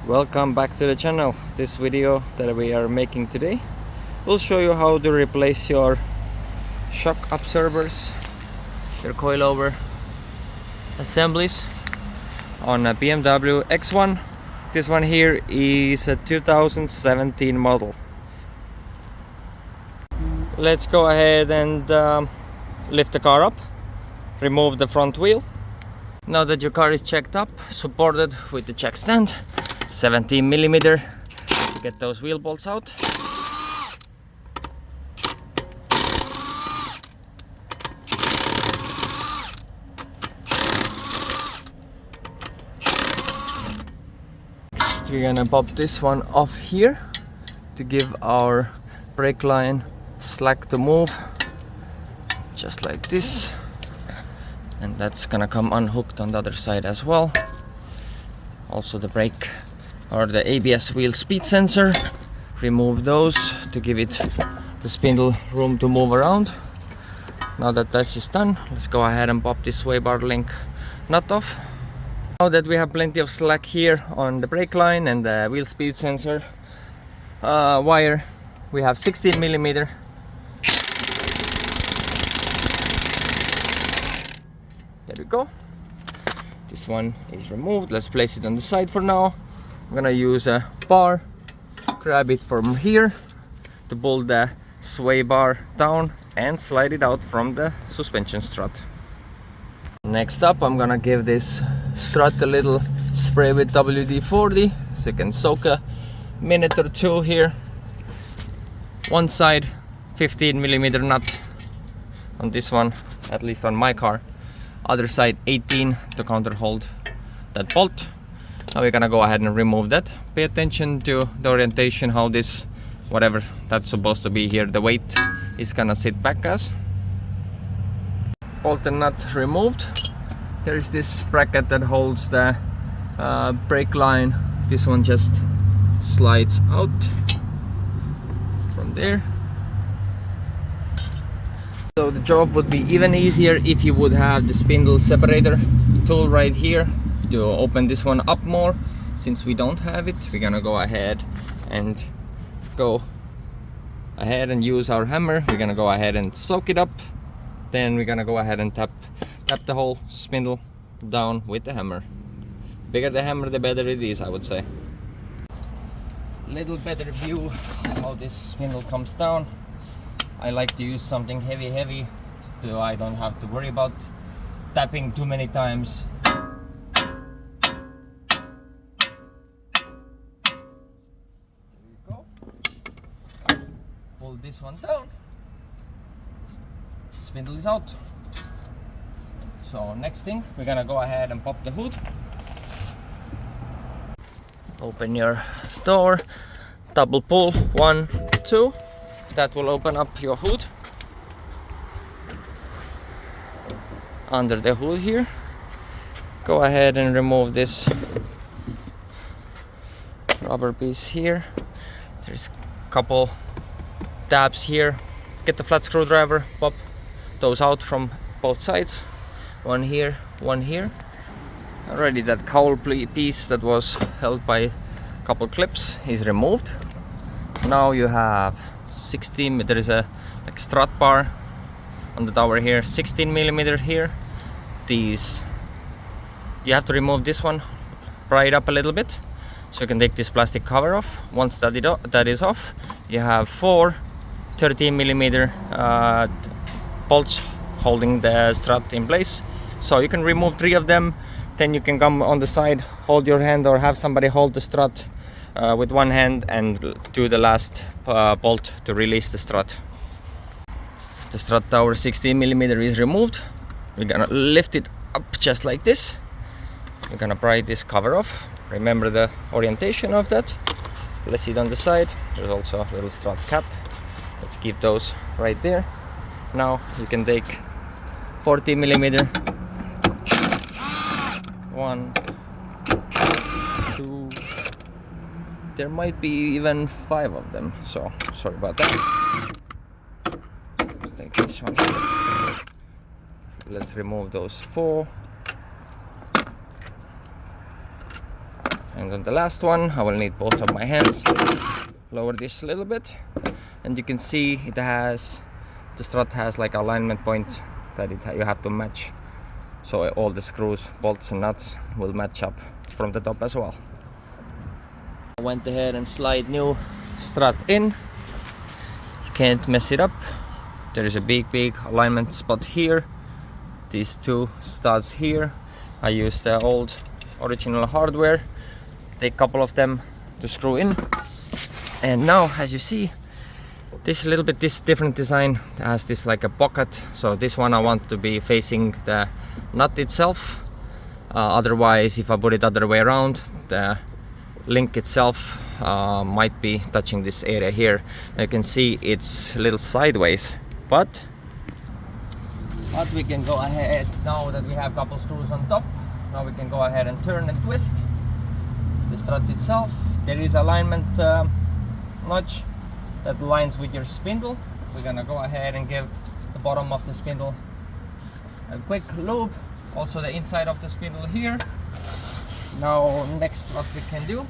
Welcome back to the channel. This video that we are making today will show you how to replace your shock absorbers, your coilover assemblies on a BMW X1. This one here is a 2017 model. Let's go ahead and lift the car up, remove the front wheel. Now that your car is checked up, supported with the check stand, 17mm, get those wheel bolts out. Next, we're gonna pop this one off here to give our brake line slack to move, just like this. And that's gonna come unhooked on the other side as well. Also the brake or the ABS wheel speed sensor, remove those to give it the spindle room to move around. Now that that is done, let's go ahead and pop this sway bar link nut off. Now that we have plenty of slack here on the brake line and the wheel speed sensor wire, we have 16mm. There we go. This one is removed. Let's place it on the side for now. I'm gonna use a bar, grab it from here to pull the sway bar down and slide it out from the suspension strut. Next up, I'm gonna give this strut a little spray with WD-40 so you can soak a minute or two here. One side 15mm nut on this one, at least on my car. Other side 18 to counter hold that bolt. Now we're gonna go ahead and remove that. Pay attention to the orientation, how this, whatever that's supposed to be here, the weight is gonna sit back as. Bolt and nut removed. There is this bracket that holds the brake line. This one just slides out from there. So the job would be even easier if you would have the spindle separator tool right here to open this one up more. Since we don't have it, we're gonna go ahead and use our hammer. We're gonna go ahead and soak it up. Then we're gonna go ahead and tap the whole spindle down with the hammer. The bigger the hammer, the better it is, I would say. Little better view of how this spindle comes down. I like to use something heavy so I don't have to worry about tapping too many times. There we go. Pull this one down. Spindle is out. So next thing, we're gonna go ahead and pop the hood. Open your door, double pull, 1, 2. That will open up your hood. Under the hood here, go ahead and remove this rubber piece here. There's a couple tabs here. Get the flat screwdriver, pop those out from both sides. One here, one here. Already that cowl piece that was held by a couple clips is removed. Now you have 16, there is a like strut bar on the tower here, 16mm here. These, you have to remove this one, pry it up a little bit so you can take this plastic cover off. Once that is off, you have 4 13mm bolts holding the strut in place. So you can remove 3 of them, then you can come on the side, hold your hand or have somebody hold the strut with one hand and do the last bolt to release the strut. The strut tower 16mm is removed. We're gonna lift it up just like this. We're gonna pry this cover off. Remember the orientation of that. Place it on the side. There's also a little strut cap. Let's keep those right there. Now you can take 40mm. 1, 2. There might be even 5 of them, so sorry about that. Take this one here. Let's remove those 4 and And on the last one, I will need both of my hands. Lower this a little bit, and you can see the strut has like alignment point that you have to match. So all the screws, bolts and nuts will match up from the top as well. I went ahead and slide new strut in. You can't mess it up. There is a big alignment spot here. These two studs here. I used the old original hardware. Take a couple of them to screw in. And now, as you see, this different design has this like a pocket. So this one I want to be facing the nut itself. Otherwise, if I put it other way around, the link itself might be touching this area here. You can see it's a little sideways, but we can go ahead now that we have a couple screws on top. Now we can go ahead and turn and twist the strut itself. There is alignment notch that aligns with your spindle. We're gonna go ahead and give the bottom of the spindle a quick lube, also the inside of the spindle here. Now next, what we can do,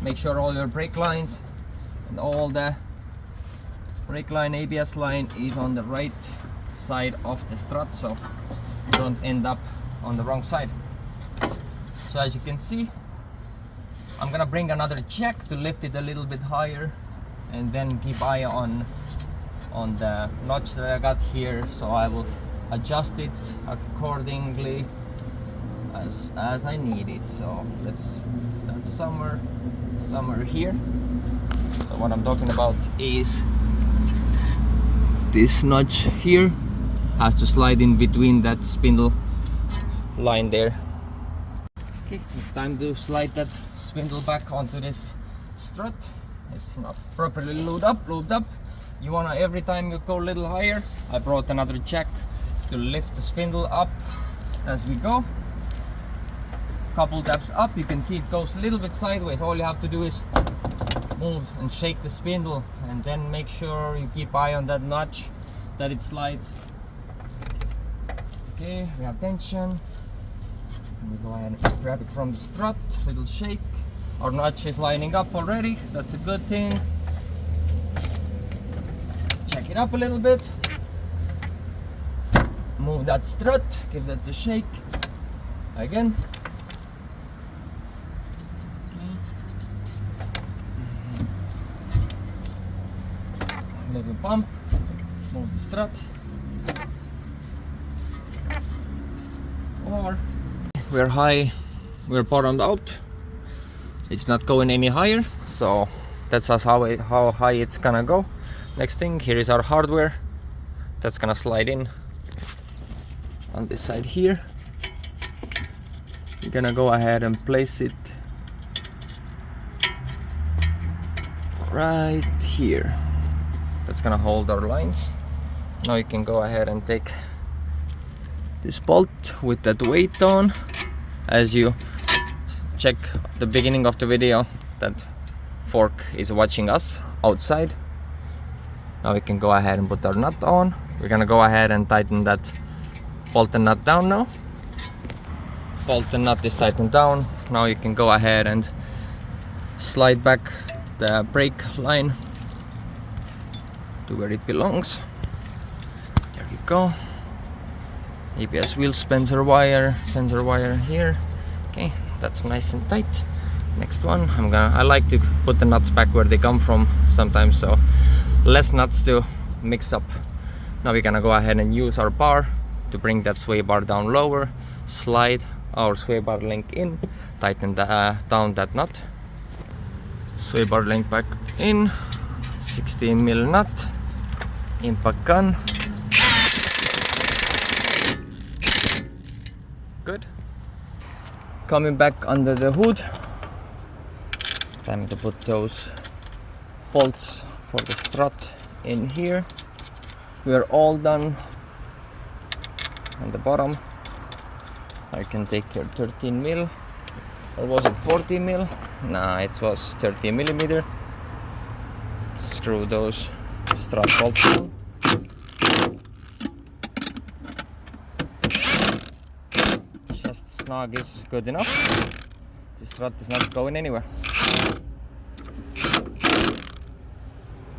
make sure all your brake lines and all the brake line, ABS line is on the right side of the strut, so you don't end up on the wrong side. So as you can see, I'm gonna bring another jack to lift it a little bit higher, and then keep eye on the notch that I got here, so I will adjust it accordingly as I need it. So that's somewhere here. So what I'm talking about is this notch here has to slide in between that spindle line there. Okay, it's time to slide that spindle back onto this strut. It's not properly lubed up. You wanna, every time you go a little higher, I brought another jack to lift the spindle up as we go. Couple taps up, you can see it goes a little bit sideways. All you have to do is move and shake the spindle, and then make sure you keep eye on that notch that it slides. Okay, we have tension. We go ahead and grab it from the strut, little shake. Our notch is lining up already, that's a good thing. Check it up a little bit. Move that strut, give that a shake. Again. Little pump, move the strut. Or we're high, we're bottomed out. It's not going any higher, so that's how high it's gonna go. Next thing, here is our hardware. That's gonna slide in on this side here. You're gonna go ahead and place it right here. That's gonna hold our lines. Now you can go ahead and take this bolt with that weight on. As you check the beginning of the video, that fork is watching us outside. Now we can go ahead and put our nut on. We're gonna go ahead and tighten that bolt and nut down now. Bolt and nut is tightened down. Now you can go ahead and slide back the brake line to where it belongs. There you go. ABS wheel sensor wire here. Okay, that's nice and tight. Next one, I like to put the nuts back where they come from sometimes, so less nuts to mix up. Now we're gonna go ahead and use our bar to bring that sway bar down lower, slide our sway bar link in, tighten down that nut. Sway bar link back in, 16mm nut, impact gun. Good. Coming back under the hood, time to put those bolts for the strut in here. We are all done on the bottom. Now you can take your 13mm, or was it 40mm? Nah, it was 30mm. Screw those strut bolts on. Just snug is good enough. This strut is not going anywhere.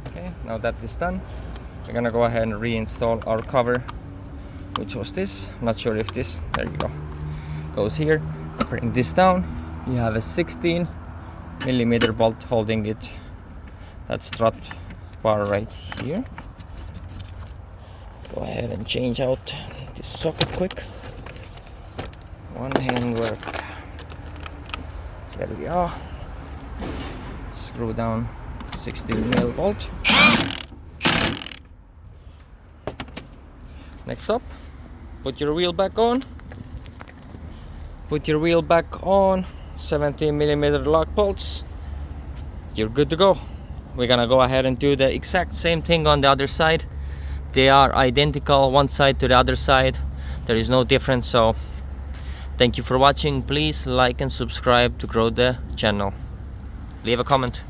Okay, now that is done, we're gonna go ahead and reinstall our cover, which was this. Not sure if this, there you go, goes here. Bring this down. You have a 16mm bolt holding it. That strut bar right here. Go ahead and change out this socket quick. One hand work. There we are. Screw down 16mm bolt. Next up, put your wheel back on. Put your wheel back on. 17mm lock bolts. You're good to go. We're gonna go ahead and do the exact same thing on the other side. They are identical, one side to the other side. There is no difference. So thank you for watching. Please like and subscribe to grow the channel. Leave a comment.